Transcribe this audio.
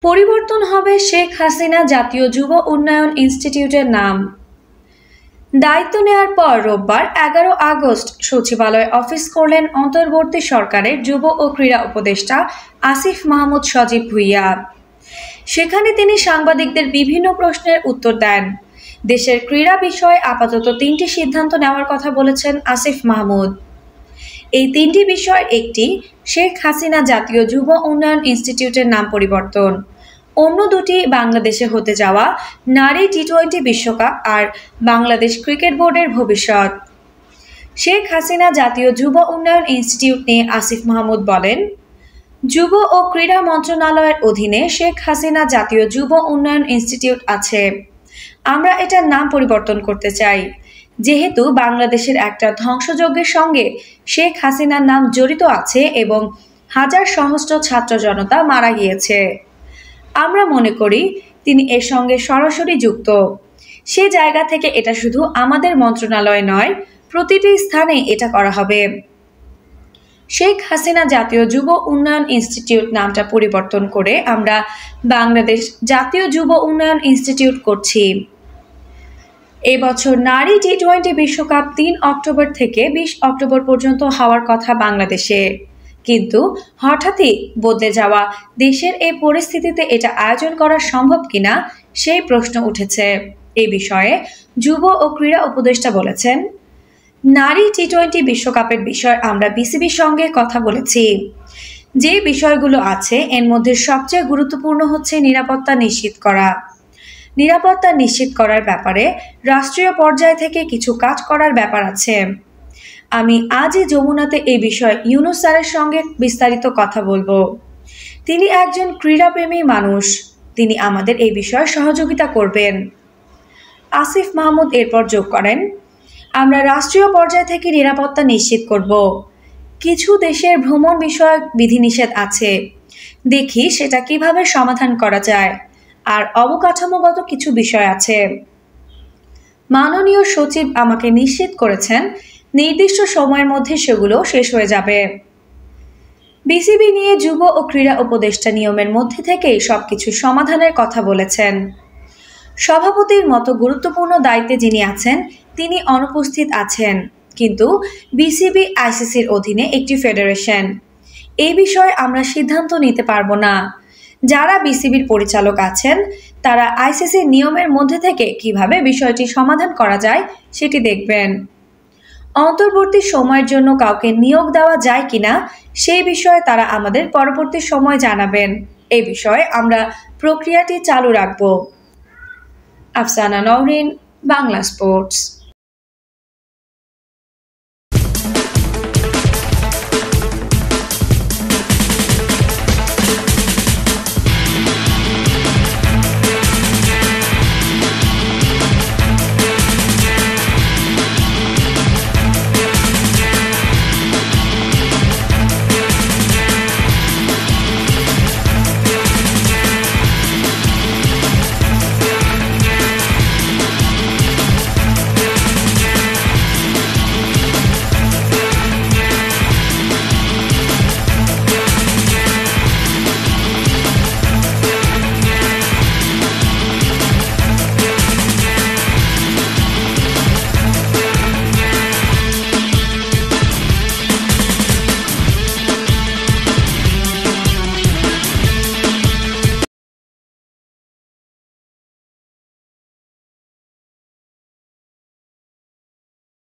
পরিবর্তন হবে শেখ হাসিনা জাতীয় যুব উন্নয়ন ইনস্টিটিউটের নাম। দায়িত্ব নেয়ার পর রোববার ১১ আগস্ট সচিবালয়ে অফিস করলেন অন্তর্বর্তী সরকারের যুব ও ক্রীড়া উপদেষ্টা আসিফ মাহমুদ সজীব ভুঁইয়া। সেখানে তিনি সাংবাদিকদের বিভিন্ন প্রশ্নের উত্তর দেন। দেশের ক্রীড়া বিষয়ে আপাতত ৩টি সিদ্ধান্ত নেওয়ার কথা বলেছেন আসিফ মাহমুদ। এই ৩টি বিষয়ের একটি শেখ হাসিনা জাতীয় যুব উন্নয়ন ইনস্টিটিউটের নাম পরিবর্তন, অন্য দুটি বাংলাদেশে হতে যাওয়া নারী টি-20 বিশ্বকাপ আর বাংলাদেশ ক্রিকেট বোর্ডের ভবিষ্যৎ। শেখ হাসিনা জাতীয় যুব উন্নয়ন ইনস্টিটিউট নিয়ে আসিফ মাহমুদ বলেন, যুব ও ক্রীড়া মন্ত্রণালয়ের অধীনে শেখ হাসিনা জাতীয় যুব উন্নয়ন ইনস্টিটিউট আছে। আমরা এটার নাম পরিবর্তন করতে চাই, যেহেতু বাংলাদেশের একটা ধ্বংসযজ্ঞের সঙ্গে শেখ হাসিনার নাম জড়িত আছে এবং হাজার সহস্র ছাত্র জনতা মারা গিয়েছে। আমরা মনে করি তিনি এর সঙ্গে সরাসরি যুক্ত। সে জায়গা থেকে এটা শুধু আমাদের মন্ত্রণালয় নয়, প্রতিটি স্থানে এটা করা হবে। শেখ হাসিনা জাতীয় যুব উন্নয়ন ইনস্টিটিউট নামটা পরিবর্তন করে আমরা বাংলাদেশ জাতীয় যুব উন্নয়ন ইনস্টিটিউট করছি। এবছর নারী টি-20 বিশ্বকাপ ৩ অক্টোবর থেকে ২০ অক্টোবর পর্যন্ত হওয়ার কথা বাংলাদেশে, কিন্তু হঠাৎই বদলে যাওয়া দেশের এই পরিস্থিতিতে এটা আয়োজন করা সম্ভব কিনা সেই প্রশ্ন উঠেছে। এই বিষয়ে যুব ও ক্রীড়া উপদেষ্টা বলেছেন, নারী টি-20 বিশ্বকাপের বিষয়ে আমরা বিসিবির সঙ্গে কথা বলেছি। যে বিষয়গুলো আছে এর মধ্যে সবচেয়ে গুরুত্বপূর্ণ হচ্ছে নিরাপত্তা নিশ্চিত করা। নিরাপত্তা নিশ্চিত করার ব্যাপারে রাষ্ট্রীয় পর্যায় থেকে কিছু কাজ করার ব্যাপার আছে। আমি আজই যমুনাতে এই বিষয়ে ইউনুস স্যারের সঙ্গে বিস্তারিত কথা বলবো। তিনি একজন ক্রীড়াপ্রেমী মানুষ, তিনি আমাদের এই বিষয়ে সহযোগিতা করবেন। আসিফ মাহমুদ এরপর যোগ করেন, আমরা রাষ্ট্রীয় পর্যায় থেকে নিরাপত্তা নিশ্চিত করব। কিছু দেশের ভ্রমণ বিষয়ক বিধিনিষেধ আছে, দেখি সেটা কিভাবে সমাধান করা যায়। আর অবকাঠামোগত কিছু বিষয় আছে। মাননীয় সচিব আমাকে নিশ্চিত করেছেন নির্দিষ্ট সময়ের মধ্যে সেগুলো শেষ হয়ে যাবে। বিসিবি নিয়ে যুব ও ক্রীড়া উপদেষ্টা নিয়মের মধ্যে থেকেই সবকিছু সমাধানের কথা বলেছেন। সভাপতির মতো গুরুত্বপূর্ণ দায়িত্বে যিনি আছেন তিনি অনুপস্থিত আছেন, কিন্তু বিসিবি আইসিসির অধীনে একটি ফেডারেশন। এই বিষয়ে আমরা সিদ্ধান্ত নিতে পারবো না। যারা বিসিবির পরিচালক আছেন তারা আইসিসির নিয়মের মধ্যে থেকে কিভাবে বিষয়টি সমাধান করা যায় সেটি দেখবেন। অন্তর্বর্তী সময়ের জন্য কাউকে নিয়োগ দেওয়া যায় কিনা সেই বিষয়ে তারা আমাদের পরবর্তী সময় জানাবেন। এই বিষয়ে আমরা প্রক্রিয়াটি চালু রাখব। আফসানা নওরিন, বাংলা স্পোর্টস।